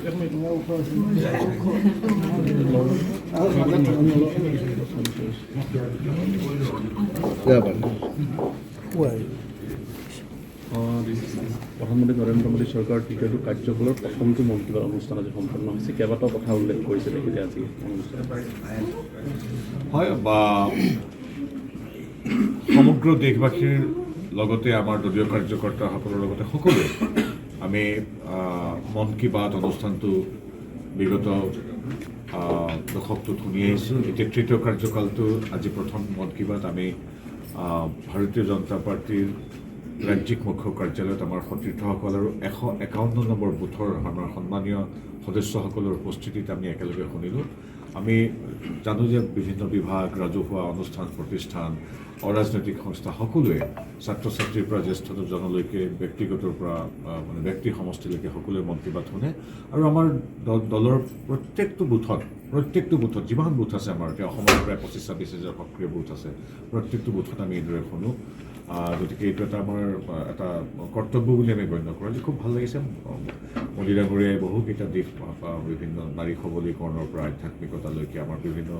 প্ৰধানমন্ত্ৰী নৰেন্দ্ৰ মোদী চৰকাৰৰ তৃতীয়টো কাৰ্যকালৰ প্ৰথমটো মন কী বাত অনুষ্ঠান আজি সম্পন্ন হৈছে। কেইবাটাও কথা উল্লেখ কৰিছে তেখেতে আজি হয় বা সমগ্ৰ দেশবাসীৰ লগতে আমাৰ দলীয় কাৰ্যকৰ্তাসকলৰ লগতে সকলোৱে আমি মন কী বাত অনুষ্ঠানটো বিগত দশকটোত শুনি আহিছোঁ। এতিয়া তৃতীয় কাৰ্যকালটো আজি প্ৰথম মন কী বাত আমি ভাৰতীয় জনতা পাৰ্টীৰ ৰাজ্যিক মুখ্য কাৰ্যালয়ত আমাৰ সতীৰ্থসকল আৰু 151 নম্বৰ বুথৰ আমাৰ সন্মানীয় সদস্যসকলৰ উপস্থিতিত আমি একেলগে শুনিলোঁ। আমি জানো যে বিভিন্ন বিভাগ, ৰাজহুৱা অনুষ্ঠান প্ৰতিষ্ঠান, অৰাজনৈতিক সংস্থা সকলোৱে ছাত্ৰ ছাত্ৰীৰ পৰা জ্যেষ্ঠজনলৈকে ব্যক্তিগতৰ পৰা মানে ব্যক্তি সমষ্টিলৈকে সকলোৱে মন কী বাত শুনে। আৰু আমাৰ দলৰ প্ৰত্যেকটো বুথত যিমান বুথ আছে আমাৰ এতিয়া অসমৰ প্ৰায় 25-26,000 সক্ৰিয় বুথ আছে, প্ৰত্যেকটো বুথত আমি এইদৰে শুনো। গতিকে এইটো এটা আমাৰ এটা কৰ্তব্য বুলি আমি গণ্য কৰোঁ। আজি খুব ভাল লাগিছে। মোদী ডাঙৰীয়াই বহুকেইটা দিশ বিভিন্ন নাৰী সবলীকৰণৰ পৰা আধ্যাত্মিকতালৈকে আমাৰ বিভিন্ন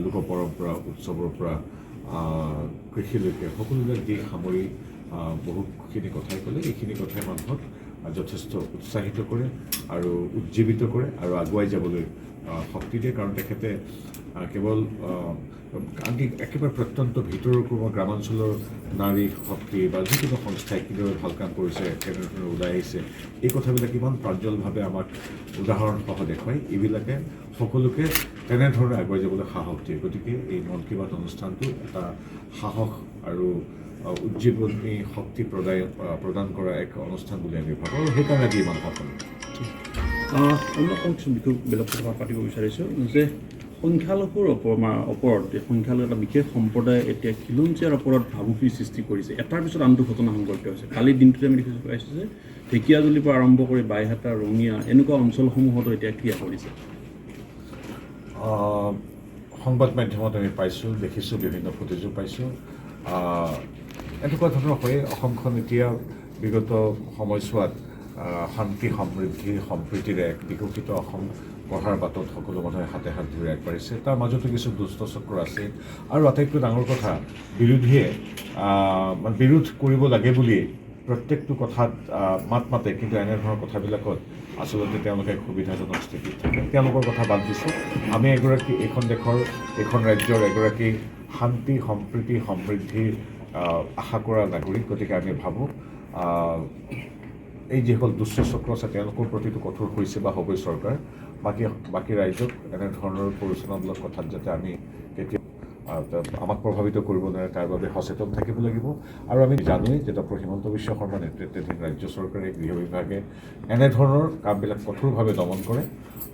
লোক পৰম্পৰা উৎসৱৰ পৰা কৃষিলৈকে সকলোবিলাক দিশ সামৰি বহুখিনি কথাই ক'লে। এইখিনি কথাই মানুহক যথেষ্ট উৎসাহিত কৰে আৰু উজ্জীৱিত কৰে আৰু আগুৱাই যাবলৈ শক্তি দিয়ে। কাৰণ তেখেতে কেৱল আনকি একেবাৰে প্ৰত্যন্ত ভিতৰৰ কোনো গ্ৰামাঞ্চলৰ নাৰী শক্তি বা যিকোনো সংস্থাই কিদৰে ভাল কাম কৰিছে, কেনেধৰণে ওলাই আহিছে, এই কথাবিলাক ইমান প্ৰাঞ্জলভাৱে আমাক উদাহৰণসহ দেখুৱাই এইবিলাকে সকলোকে তেনেধৰণে আগুৱাই যাবলৈ সাহস দিয়ে। গতিকে এই মন কী বাত অনুষ্ঠানটো এটা সাহস আৰু উজ্জীৱনী শক্তি প্ৰদান কৰা এক অনুষ্ঠান বুলি আমি ভাবোঁ আৰু সেইকাৰণে আজি ইমান সফল। অন্য কিছু বিষয় বেলেগ কথা পাতিব বিচাৰিছোঁ যে সংখ্যালঘুৰ ওপৰত সংখ্যালঘু এটা বিশেষ সম্প্ৰদায়ে এতিয়া খিলঞ্জীয়াৰ ওপৰত ভাবুকিৰ সৃষ্টি কৰিছে। এটাৰ পিছত আনটো ঘটনা সংঘটিত হৈছে। কালিৰ দিনটোতে আমি দেখিছোঁ পাইছোঁ যে ঢেকীয়াজুলিৰ পৰা আৰম্ভ কৰি বাইহাটা, ৰঙিয়া এনেকুৱা অঞ্চলসমূহতো এতিয়া ক্ৰিয়া কৰিছে। সংবাদ মাধ্যমত আমি পাইছোঁ, দেখিছোঁ, বিভিন্ন ফুটেজো পাইছোঁ। এনেকুৱা ধৰণৰ হয়ে অসমখন এতিয়া বিগত সময়ছোৱাত শান্তি সমৃদ্ধি সম্প্ৰীতিৰে এক বিকশিত অসম গঢ়াৰ বাটত সকলো মানুহে হাতে হাত ধৰি আগবাঢ়িছে। তাৰ মাজতো কিছু দুষ্ট চক্ৰ আছে আৰু আটাইতকৈ ডাঙৰ কথা বিৰোধীয়ে বিৰোধ কৰিব লাগে বুলি প্ৰত্যেকটো কথাত মাত মাতে, কিন্তু এনেধৰণৰ কথাবিলাকত আচলতে তেওঁলোকে সুবিধাজনক স্থিতিত থাকে। তেওঁলোকৰ কথা বাদ দিছোঁ। আমি এগৰাকী এইখন দেশৰ এইখন ৰাজ্যৰ এগৰাকী শান্তি সম্প্ৰীতি সমৃদ্ধিৰ আশা কৰা নাগৰিক। গতিকে আমি ভাবোঁ এই যিসকল দুষ্ট চক্ৰ আছে তেওঁলোকৰ প্ৰতিটো কঠোৰ হৈছে বা হ'বই চৰকাৰ। বাকী ৰাইজক এনেধৰণৰ পৰিচালনামূলক কথাত যাতে আমি কেতিয়া আমাক প্ৰভাৱিত কৰিব নোৱাৰে তাৰ বাবে সচেতন থাকিব লাগিব। আৰু আমি জানোৱেই যে ডক্টৰ হিমন্ত বিশ্ব শৰ্মা নেতৃত্বাধীন ৰাজ্য চৰকাৰে গৃহ বিভাগে এনেধৰণৰ কামবিলাক কঠোৰভাৱে দমন কৰে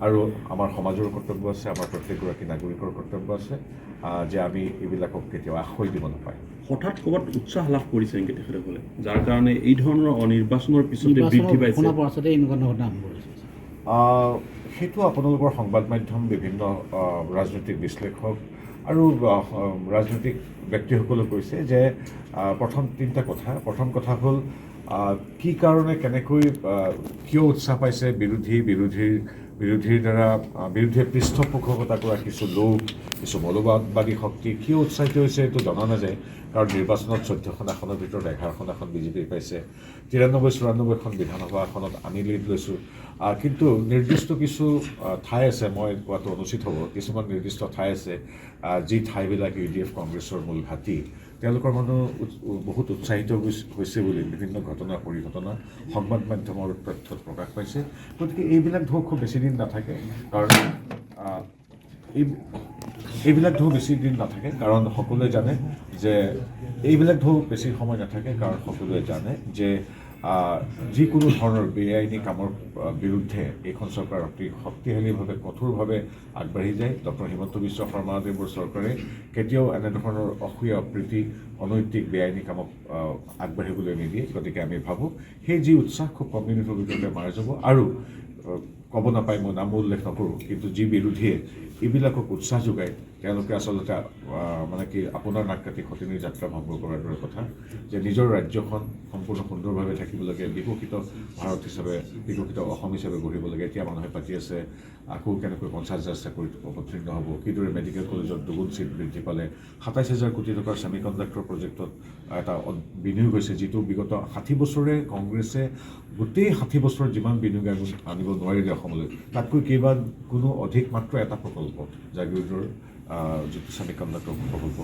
আৰু আমাৰ সমাজৰ কৰ্তব্য আছে, আমাৰ প্ৰত্যেকগৰাকী নাগৰিকৰ কৰ্তব্য আছে যে আমি এইবিলাকক কেতিয়াও আশ্ৰয় দিব নাপায়। হঠাৎ ক'ৰবাত উৎসাহ লাভ কৰিছে নেকি তেখেতসকলে, যাৰ কাৰণে এই ধৰণৰ নিৰ্বাচনৰ পিছতে বৃদ্ধি পাইছে? সেইটো আপোনালোকৰ সংবাদ মাধ্যম, বিভিন্ন ৰাজনৈতিক বিশ্লেষক আৰু ৰাজনৈতিক ব্যক্তিসকলে কৈছে যে প্ৰথম তিনিটা কথা। প্ৰথম কথা হ'ল কি কাৰণে কেনেকৈ কিয় উৎসাহ পাইছে বিৰোধীৰ দ্বাৰা বিৰোধীয়ে পৃষ্ঠপোষকতা কৰা কিছু লোক, কিছু মৌলবাদী শক্তি কিয় উৎসাহিত হৈছে এইটো জনা নাযায়। কাৰণ নিৰ্বাচনত 14খন আসনৰ ভিতৰত 11খন আসন বিজেপিৰ পাইছে, 93-94খন বিধানসভা আসনত আমি লিড লৈছোঁ। কিন্তু নিৰ্দিষ্ট কিছু ঠাই আছে, মই কোৱাটো অনুচিত হ'ব, কিছুমান নিৰ্দিষ্ট ঠাই আছে যি ঠাইবিলাক UDF কংগ্ৰেছৰ মূল ঘাটি। তেওঁলোকৰ মানুহ বহুত উৎসাহিত হৈছে বুলি বিভিন্ন ঘটনা পৰিঘটনা সংবাদ মাধ্যমৰ তথ্যত প্ৰকাশ পাইছে। গতিকে এইবিলাক ঢৌ খুব বেছি দিন নাথাকে, কাৰণ এইবিলাক ঢৌ বেছি দিন নাথাকে কাৰণ সকলোৱে জানে যে এইবিলাক ঢৌ বেছি সময় নাথাকে কাৰণ সকলোৱে জানে যে যিকোনো ধৰণৰ বেআইনী কামৰ বিৰুদ্ধে এইখন চৰকাৰ অতি শক্তিশালীভাৱে কঠোৰভাৱে আগবাঢ়ি যায়। ডক্টৰ হিমন্ত বিশ্ব শৰ্মাদেৱৰ চৰকাৰে কেতিয়াও এনেধৰণৰ অসূয়া অপ্ৰীতি অনৈতিক বেআইনী কামক আগবাঢ়িবলৈ নিদিয়ে। গতিকে আমি ভাবোঁ সেই যি উৎসাহ খুব কম দিনৰ ভিতৰতে মাৰা যাব আৰু ক'ব নাপায়, মই নামো উল্লেখ নকৰোঁ, কিন্তু যি বিৰোধীয়ে এইবিলাকক উৎসাহ যোগায়, তেওঁলোকে আচলতে মানে কি আপোনাৰ নাক কাটি সতিনীৰ যাত্ৰা ভংগ কৰাৰ দৰে কথা, যে নিজৰ ৰাজ্যখন সম্পূৰ্ণ সুন্দৰভাৱে থাকিব লাগে, বিকশিত ভাৰত হিচাপে, বিকশিত অসম হিচাপে গঢ়িব লাগে। এতিয়া মানুহে পাতি আছে আকৌ কেনেকৈ 50,000 চাকৰিত অৱতীৰ্ণ হ'ব, কিদৰে মেডিকেল কলেজত দুগুণ ছিট বৃদ্ধি পালে, 27,000 কোটি টকাৰ ছেমি কণ্ডাক্টৰ প্ৰজেক্টত এটা বিনিয়োগ হৈছে, যিটো বিগত 60 বছৰে কংগ্ৰেছে গোটেই 60 বছৰত যিমান বিনিয়োগ আনিব নোৱাৰিলে অসমলৈ, তাতকৈ কোনো অধিক মাত্ৰ এটা প্ৰকল্প, জাগিৰোডৰ যিটো ছেমি কণ্ডাক্টৰ প্ৰকল্প।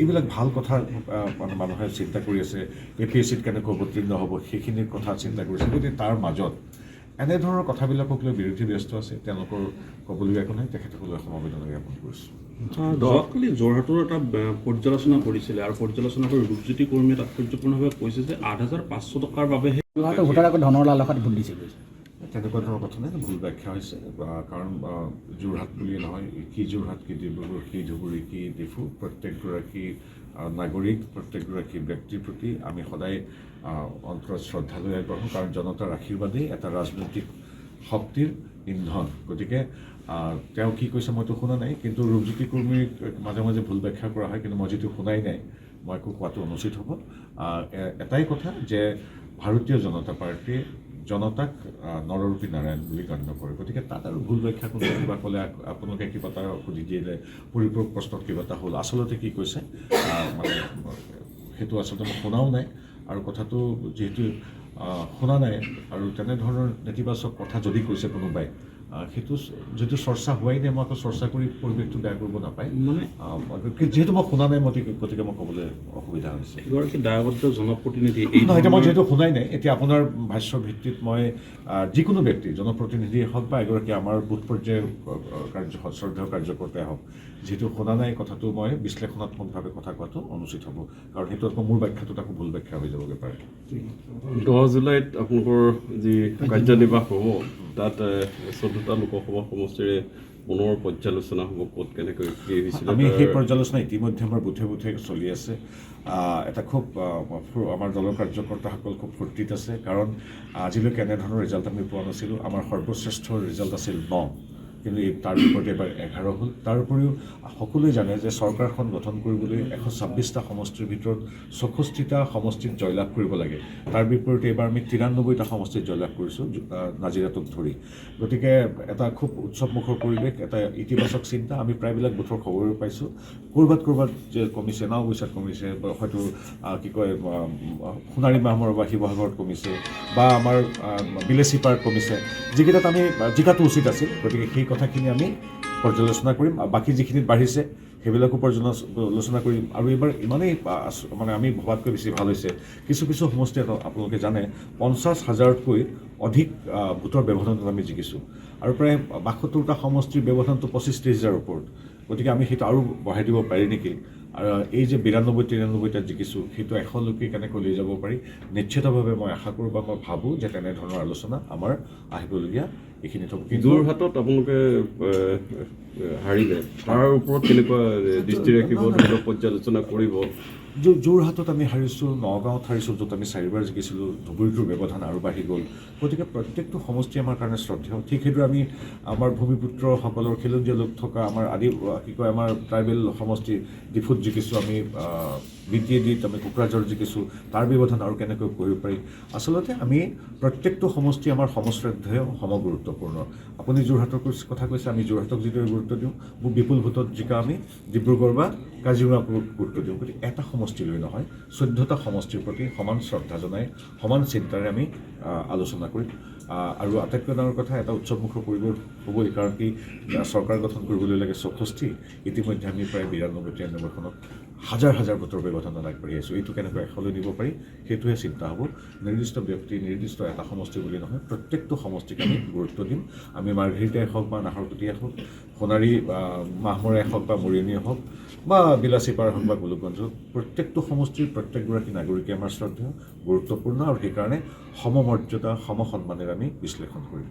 এইবিলাক ভাল কথা মানে মানুহে চিন্তা কৰি আছে। APSCত কেনেকৈ অৱতীৰ্ণ হ'ব সেইখিনিৰ কথা চিন্তা কৰিছে। গতিকে তাৰ মাজত এনেধৰণৰ কথাবিলাকক লৈ বিৰোধী ব্যস্ত আছে, তেওঁলোকৰ ক'বলগীয়া একো নাই, তেখেতসকলে সমবেদনা জ্ঞাপন কৰিছোঁ। যোৱাকালি যোৰহাটৰ এটা পৰ্যালোচনা কৰিছিলে, আৰু পৰ্যালোচনা কৰি ৰূপজ্যোতি কৰ্মীয়ে তাৎপৰ্যপূৰ্ণভাৱে কৈছে যে 8,500 টকাৰ বাবেহে যোৰহাটৰ ভোটাৰ আকৌ ধনৰ লালসাত ভোট দিছে। তেনেকুৱা ধৰণৰ কথা নাই, ভুল ব্যাখ্যা হৈছে। কাৰণ যোৰহাট বুলিয়ে নহয়, কি যোৰহাট, কি ডিব্ৰুগড়, কি ধুবুৰী, কি ডিফু, প্ৰত্যেকগৰাকী নাগৰিক, প্ৰত্যেকগৰাকী ব্যক্তিৰ প্ৰতি আমি সদায় অন্তৰত শ্ৰদ্ধা লৈ আগবাঢ়োঁ, কাৰণ জনতাৰ আশীৰ্বাদেই এটা ৰাজনৈতিক শক্তিৰ ইন্ধন। গতিকে তেওঁ কি কৈছে মইতো শুনা নাই, কিন্তু ৰূপজ্যোতি কৰ্মীক মাজে মাজে ভুল ব্যাখ্যা কৰা হয়, কিন্তু মই যিটো শুনাই নাই, মই একো কোৱাটো অনুচিত হ'ব। এটাই কথা যে ভাৰতীয় জনতা পাৰ্টীয়ে জনতাক নৰৰূপী নাৰায়ণ বুলি গণ্য কৰে। গতিকে তাত আৰু ভুল ব্যাখ্যা কোনো কিবা ক'লে আপোনালোকে কিবা এটা সুধি দিলে, পৰিপূৰক প্ৰশ্নত কিবা এটা হ'ল, আচলতে কি কৈছে মানে সেইটো আচলতে মই শুনাও নাই, আৰু কথাটো যিহেতু শুনা নাই, আৰু তেনেধৰণৰ নেতিবাচক কথা যদি কৈছে কোনোবাই, সেইটো যিটো চৰ্চা হোৱাই নাই, মই আকৌ চৰ্চা কৰি পৰিৱেশটো বেয়া কৰিব নাপায়। মানে যিহেতু মই শুনা নাই, গতিকে মই ক'বলৈ অসুবিধা হৈছে। এগৰাকী দায়বদ্ধ জনপ্ৰতিনিধি নহয়, এতিয়া মই যিহেতু শুনাই নাই, এতিয়া আপোনাৰ ভাষ্যৰ ভিত্তিত মই যিকোনো ব্যক্তি, জনপ্ৰতিনিধিয়ে হওক বা এগৰাকী আমাৰ বুথ পৰ্যায়ৰ শ্ৰদ্ধেয় কাৰ্যকৰ্তাই হওক, যিহেতু শুনা নাই, কথাটো মই বিশ্লেষণাত্মকভাৱে কথা কোৱাটো অনুচিত হ'ব, কাৰণ সেইটো আকৌ মোৰ ব্যাখ্যাটোত আকৌ ভুল ব্যাখ্যা হৈ যাবগৈ পাৰে। 10 জুলাইত আপোনালোকৰ যি কাৰ্যনিৰ্বাহ হ'ব, তাত 14টা লোকসভা সমষ্টিৰে পুনৰ পৰ্যালোচনা হ'ব, ক'ত কেনেকৈ কি হৈছিলে। আমি সেই পৰ্যালোচনা ইতিমধ্যে আমাৰ বুথে বুথে চলি আছে। এটা খুব আমাৰ দলৰ কাৰ্যকৰ্তাসকল খুব ফূৰ্তিত আছে, কাৰণ আজিলৈকে এনেধৰণৰ ৰিজাল্ট আমি পোৱা নাছিলোঁ। আমাৰ সৰ্বশ্ৰেষ্ঠ ৰিজাল্ট আছিল 9, কিন্তু তাৰ বিপৰীতে এবাৰ 11 হ'ল। তাৰ উপৰিও সকলোৱে জানে যে চৰকাৰখন গঠন কৰিবলৈ 126টা সমষ্টিৰ ভিতৰত 64টা সমষ্টিত জয়লাভ কৰিব লাগে। তাৰ বিপৰীতে এইবাৰ আমি 93টা সমষ্টিত জয়লাভ কৰিছোঁ, নাজিৰাটোক ধৰি। গতিকে এটা খুব উৎসৱমুখৰ পৰিৱেশ, এটা ইতিবাচক চিন্তা। আমি প্ৰায়বিলাক বুথৰ খবৰো পাইছোঁ, ক'ৰবাত যে কমিছে, নাওবৈচাত কমিছে, হয়তো কি কয় সোণাৰী মাহমৰ বা শিৱসাগৰত কমিছে, বা আমাৰ বিলেচিপাৰত কমিছে, যিকেইটাত আমি জিকাটো উচিত আছিল। গতিকে সেই কথাখিনি আমি পৰ্যালোচনা কৰিম, বাকী যিখিনিত বাঢ়িছে সেইবিলাকো পৰ্যালোচনা কৰিম। আৰু এইবাৰ ইমানেই মানে আমি ভবাতকৈ বেছি ভাল হৈছে, কিছু সমষ্টি আপোনালোকে জানে 50,000তকৈ অধিক ভোটৰ ব্যৱধানত আমি জিকিছোঁ, আৰু প্ৰায় 72টা সমষ্টিৰ ব্যৱধানটো 25-30,000ৰ ওপৰত। গতিকে আমি সেইটো আৰু বঢ়াই দিব পাৰি নেকি, আৰু এই যে 92-93টা জিকিছোঁ, সেইটো 100লৈকে কেনেকৈ লৈ যাব পাৰি, নিশ্চিতভাৱে মই আশা কৰোঁ বা মই ভাবোঁ যে তেনেধৰণৰ আলোচনা আমাৰ আহিবলগীয়া এইখিনিত হ'ব। কিন্তু যোৰহাটত আপোনালোকে হাৰিলে, তাৰ ওপৰত কেনেকুৱা দৃষ্টি ৰাখিব, ধৰি পৰ্যালোচনা কৰিব। যোৰহাটত আমি হাৰিছোঁ, নগাঁৱত হাৰিছোঁ, য'ত আমি 4বাৰ জিকিছিলোঁ, ধুবুৰীটোৰ ব্যৱধান আৰু বাঢ়ি গ'ল। গতিকে প্ৰত্যেকটো সমষ্টি আমাৰ কাৰণে শ্ৰদ্ধেয়। ঠিক সেইদৰে আমি আমাৰ ভূমিপুত্ৰসকলৰ খিলঞ্জীয়া লোক থকা আমাৰ আমাৰ ট্ৰাইবেল সমষ্টি ডিফুত জিকিছোঁ, আমি BTADত আমি কোকৰাঝাৰ জিকিছোঁ, তাৰ ব্যৱধান আৰু কেনেকৈ কৰিব পাৰি। আচলতে আমি প্ৰত্যেকটো সমষ্টি আমাৰ সমশ্ৰদ্ধেয়, সমগুৰুত্বপূৰ্ণ। আপুনি যোৰহাটৰ কথা কৈছে, আমি যোৰহাটক যিদৰে গুৰুত্ব দিওঁ, বিপুল ভোটত জিকা আমি ডিব্ৰুগড় বা কাজিৰঙাক গুৰুত্ব দিওঁ। গতিকে এটা সমষ্টিলৈ নহয়, 14টা সমষ্টিৰ প্ৰতি সমান শ্ৰদ্ধা জনাই, সমান চিন্তাৰে আমি আলোচনা কৰিম। আৰু আটাইতকৈ ডাঙৰ কথা, এটা উৎসৱমুখৰ পৰিৱেশ হ'বই, কাৰণ কি চৰকাৰ গঠন কৰিবলৈ লাগে 64, ইতিমধ্যে আমি প্ৰায় 92-93খনত হাজাৰ ভোটৰ ব্যৱধানত আগবাঢ়ি আছোঁ। এইটো কেনেকৈ 100লৈ নিব পাৰি, সেইটোহে চিন্তা হ'ব। নিৰ্দিষ্ট ব্যক্তি, নিৰ্দিষ্ট এটা সমষ্টি বুলি নহয়, প্ৰত্যেকটো সমষ্টিক আমি গুৰুত্ব দিম। আমি মাৰ্ঘেৰিটাই হওক বা নাহৰকটীয়াই হওক, সোণাৰী মাহমৰাই হওক বা মৰিয়নীয়ে হওক, বা বিলাচীপাৰ হওক বা গোলোকগঞ্জ হওক, প্ৰত্যেকটো সমষ্টিৰ প্ৰত্যেকগৰাকী নাগৰিকে আমাৰ শ্ৰদ্ধেয়, গুৰুত্বপূৰ্ণ, আৰু সেইকাৰণে সমমৰ্যাদা, সমসন্মানেৰে আমি বিশ্লেষণ কৰিম।